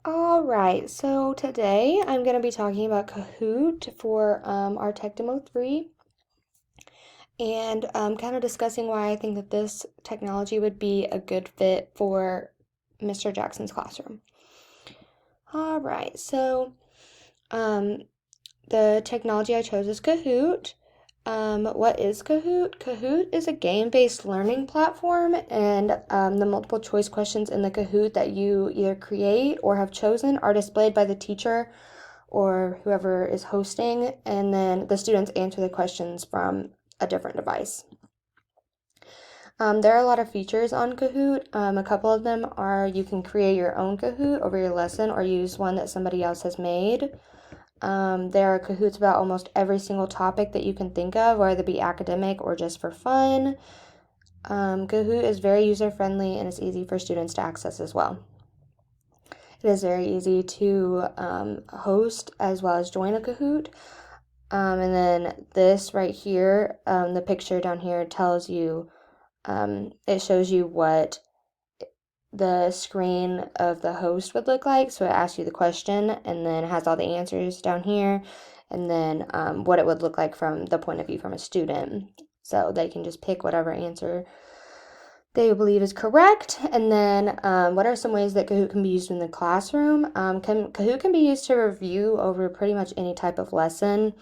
All right, so today I'm going to be talking about Kahoot for our Tech Demo 3 and kind of discussing why I think that this technology would be a good fit for Mr. Jackson's classroom. All right, so um, the technology I chose is Kahoot. What is Kahoot? Kahoot is a game-based learning platform, and the multiple choice questions in the Kahoot that you either create or have chosen are displayed by the teacher or whoever is hosting, and then the students answer the questions from a different device. There are a lot of features on Kahoot. A couple of them are you can create your own Kahoot over your lesson or use one that somebody else has made. There are Kahoots about almost every single topic that you can think of, whether it be academic or just for fun. Kahoot is very user-friendly and it's easy for students to access as well. It is very easy to host as well as join a Kahoot. And then this right here, the picture down here tells you, it shows you what the screen of the host would look like. So it asks you the question and then it has all the answers down here and then what it would look like from the point of view from a student. So they can just pick whatever answer they believe is correct. And then what are some ways that Kahoot can be used in the classroom? Kahoot can be used to review over pretty much any type of lesson.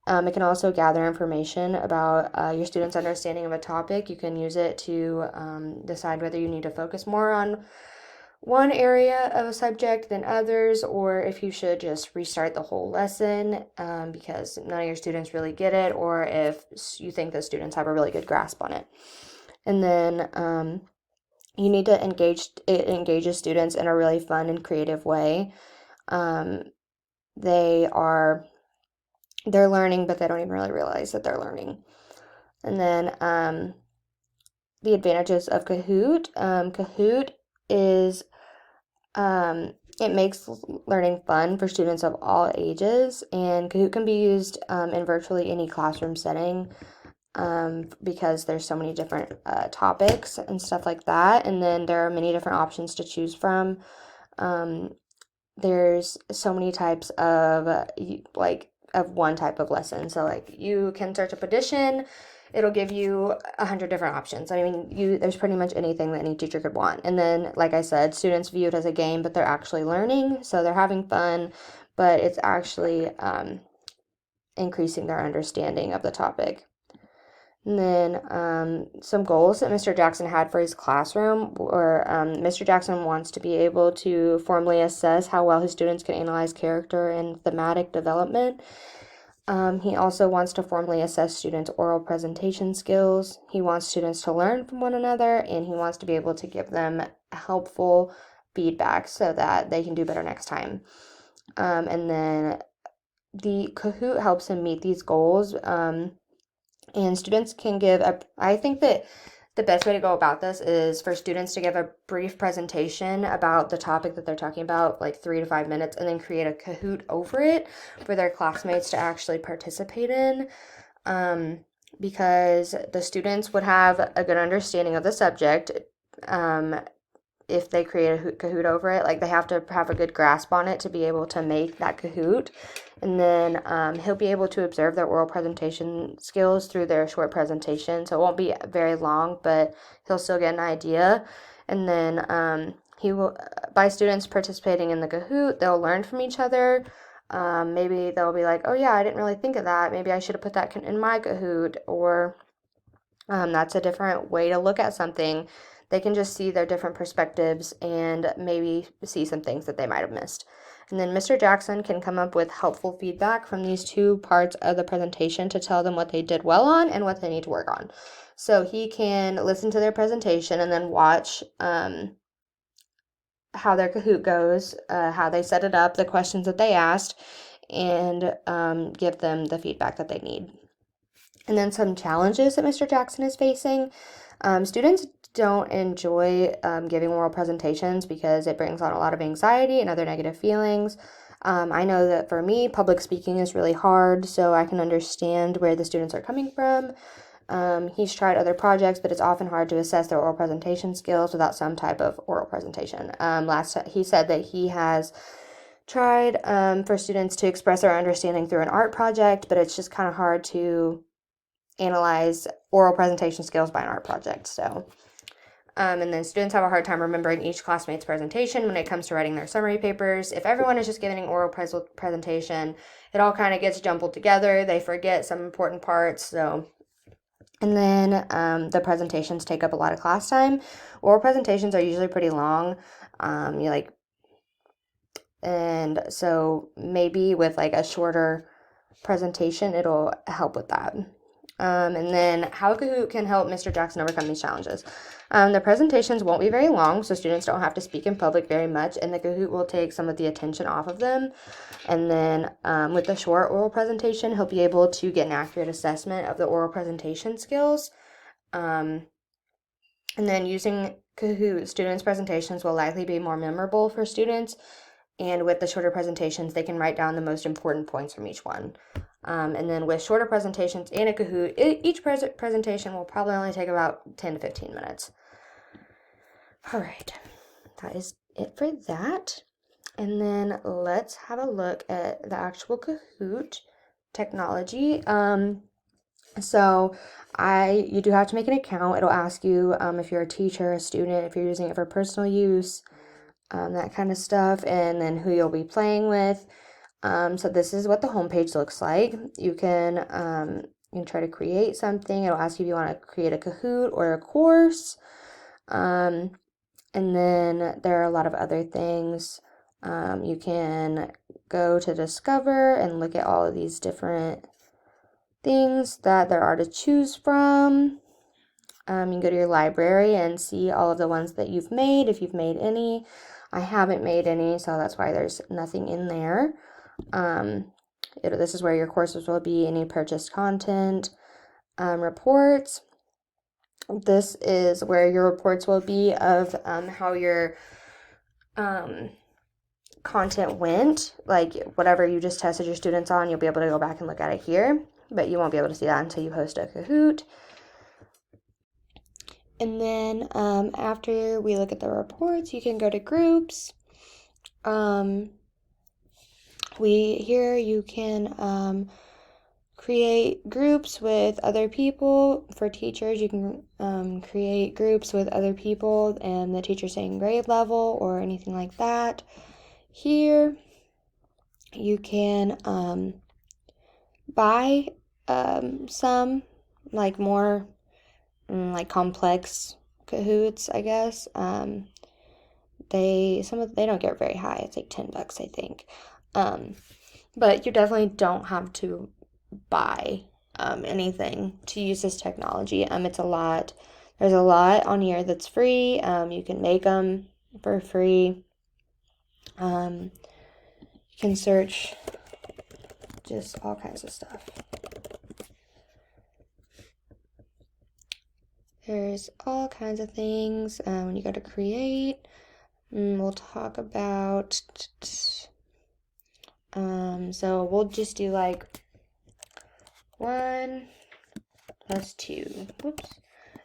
It can also gather information about your students' understanding of a topic. You can use it to decide whether you need to focus more on one area of a subject than others, or if you should just restart the whole lesson because none of your students really get it, or if you think the students have a really good grasp on it. And then you need to it engages students in a really fun and creative way. They're learning, but they don't even really realize that they're learning. And then the advantages of Kahoot. Kahoot is it makes learning fun for students of all ages, and Kahoot can be used in virtually any classroom setting because there's so many different topics and stuff like that. And then there are many different options to choose from. There's so many types of of one type of lesson. So like you can search up addition, it'll give you 100 different options. I mean, there's pretty much anything that any teacher could want. And then, like I said, students view it as a game, but they're actually learning, so they're having fun, but it's actually increasing their understanding of the topic. And then some goals that Mr. Jackson had for his classroom were Mr. Jackson wants to be able to formally assess how well his students can analyze character and thematic development. He also wants to formally assess students' oral presentation skills. He wants students to learn from one another, and he wants to be able to give them helpful feedback so that they can do better next time. And then the Kahoot helps him meet these goals. And students can I think that the best way to go about this is for students to give a brief presentation about the topic that they're talking about, like 3 to 5 minutes, and then create a Kahoot over it for their classmates to actually participate in. Because the students would have a good understanding of the subject. If they create a Kahoot over it, like they have to have a good grasp on it to be able to make that Kahoot. And then he'll be able to observe their oral presentation skills through their short presentation. So it won't be very long, but he'll still get an idea. And then he will, by students participating in the Kahoot, they'll learn from each other. Maybe they'll be like, oh yeah, I didn't really think of that. Maybe I should have put that in my Kahoot. Or that's a different way to look at something. They can just see their different perspectives and maybe see some things that they might have missed. And then Mr. Jackson can come up with helpful feedback from these two parts of the presentation to tell them what they did well on and what they need to work on. So he can listen to their presentation and then watch how their Kahoot goes, how they set it up, the questions that they asked, and give them the feedback that they need. And then some challenges that Mr. Jackson is facing. Students don't enjoy giving oral presentations because it brings on a lot of anxiety and other negative feelings. I know that for me, public speaking is really hard, so I can understand where the students are coming from. He's tried other projects, but it's often hard to assess their oral presentation skills without some type of oral presentation. He said that he has tried for students to express their understanding through an art project, but it's just kind of hard to analyze oral presentation skills by an art project. So, and then students have a hard time remembering each classmate's presentation when it comes to writing their summary papers. If everyone is just giving an oral presentation, it all kind of gets jumbled together. They forget some important parts. So, and then the presentations take up a lot of class time. Oral presentations are usually pretty long. And so maybe with like a shorter presentation, it'll help with that. And then how Kahoot can help Mr. Jackson overcome these challenges. The presentations won't be very long, so students don't have to speak in public very much, and the Kahoot will take some of the attention off of them. And then with the short oral presentation, he'll be able to get an accurate assessment of the oral presentation skills. And then using Kahoot, students' presentations will likely be more memorable for students. And with the shorter presentations, they can write down the most important points from each one. And then with shorter presentations and a Kahoot, each presentation will probably only take about 10 to 15 minutes. All right, that is it for that. And then let's have a look at the actual Kahoot technology. So you do have to make an account. It'll ask you if you're a teacher, a student, if you're using it for personal use, that kind of stuff, and then who you'll be playing with. So this is what the homepage looks like. You can try to create something. It'll ask you if you want to create a Kahoot or a course. And then there are a lot of other things. You can go to Discover and look at all of these different things that there are to choose from. You can go to your library and see all of the ones that you've made, if you've made any. I haven't made any, so that's why there's nothing in there. This is where your courses will be, any purchased content, reports. This is where your reports will be of how your content went, like whatever you just tested your students on, you'll be able to go back and look at it here, but you won't be able to see that until you host a Kahoot. And then after we look at the reports, you can go to groups. You can create groups with other people. For teachers, you can create groups with other people and the teacher's same grade level or anything like that. Here, you can buy some like more like complex Kahoots, I guess. They don't get very high. It's like $10, I think. But you definitely don't have to buy anything to use this technology. It's a lot. There's a lot on here that's free. You can make them for free. You can search just all kinds of stuff. There's all kinds of things. When you go to create, we'll talk about, so we'll just do like 1 plus 2, whoops.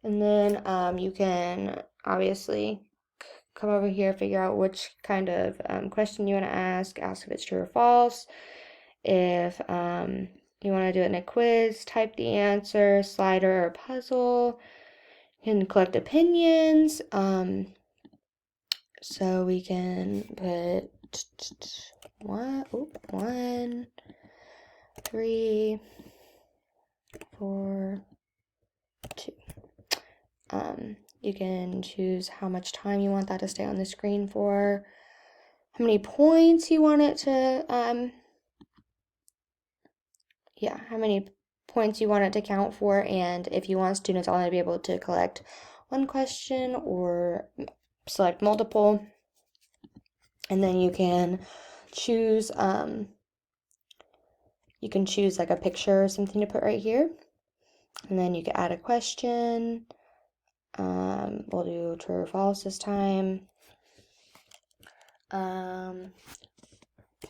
And then you can obviously come over here, figure out which kind of question you want to ask if it's true or false. If you want to do it in a quiz, type the answer, slider, or puzzle. You can collect opinions. So we can put 1, 3, 4, 2. You can choose how much time you want that to stay on the screen for, how many points you want it to, how many points you want it to count for, and if you want students only to be able to collect one question or select multiple. And then you can choose like a picture or something to put right here, and then you can add a question. We'll do true or false this time.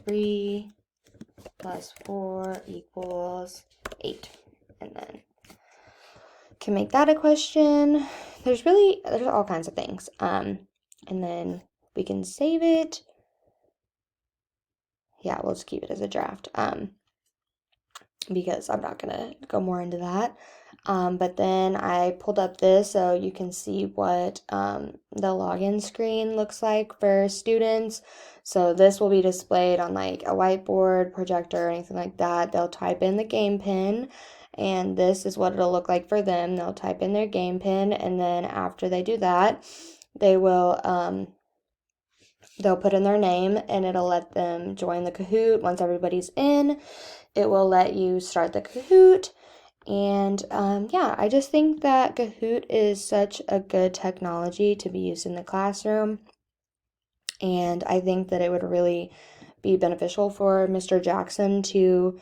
3 plus 4 equals 8, and then can make that a question. There's all kinds of things. And then we can save it. Yeah, we'll just keep it as a draft. Because I'm not gonna go more into that. But then I pulled up this so you can see what the login screen looks like for students. So this will be displayed on like a whiteboard, projector, or anything like that. They'll type in the game pin, and this is what it'll look like for them. They'll type in their game pin, and then after they do that, they'll put in their name, and it'll let them join the Kahoot. Once everybody's in, it will let you start the Kahoot. And yeah, I just think that Kahoot is such a good technology to be used in the classroom. And I think that it would really be beneficial for Mr. Jackson to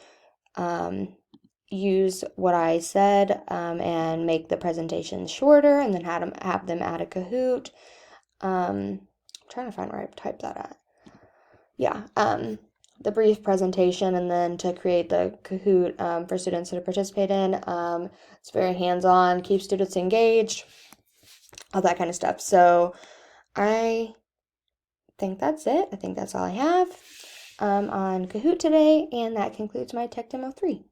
use what I said and make the presentation shorter, and then have them add a Kahoot. I'm trying to find where I typed that at. Yeah, the brief presentation, and then to create the Kahoot for students to participate in. It's very hands-on, keeps students engaged, all that kind of stuff. So I think that's it. I think that's all I have on Kahoot today, and that concludes my Tech Demo 3.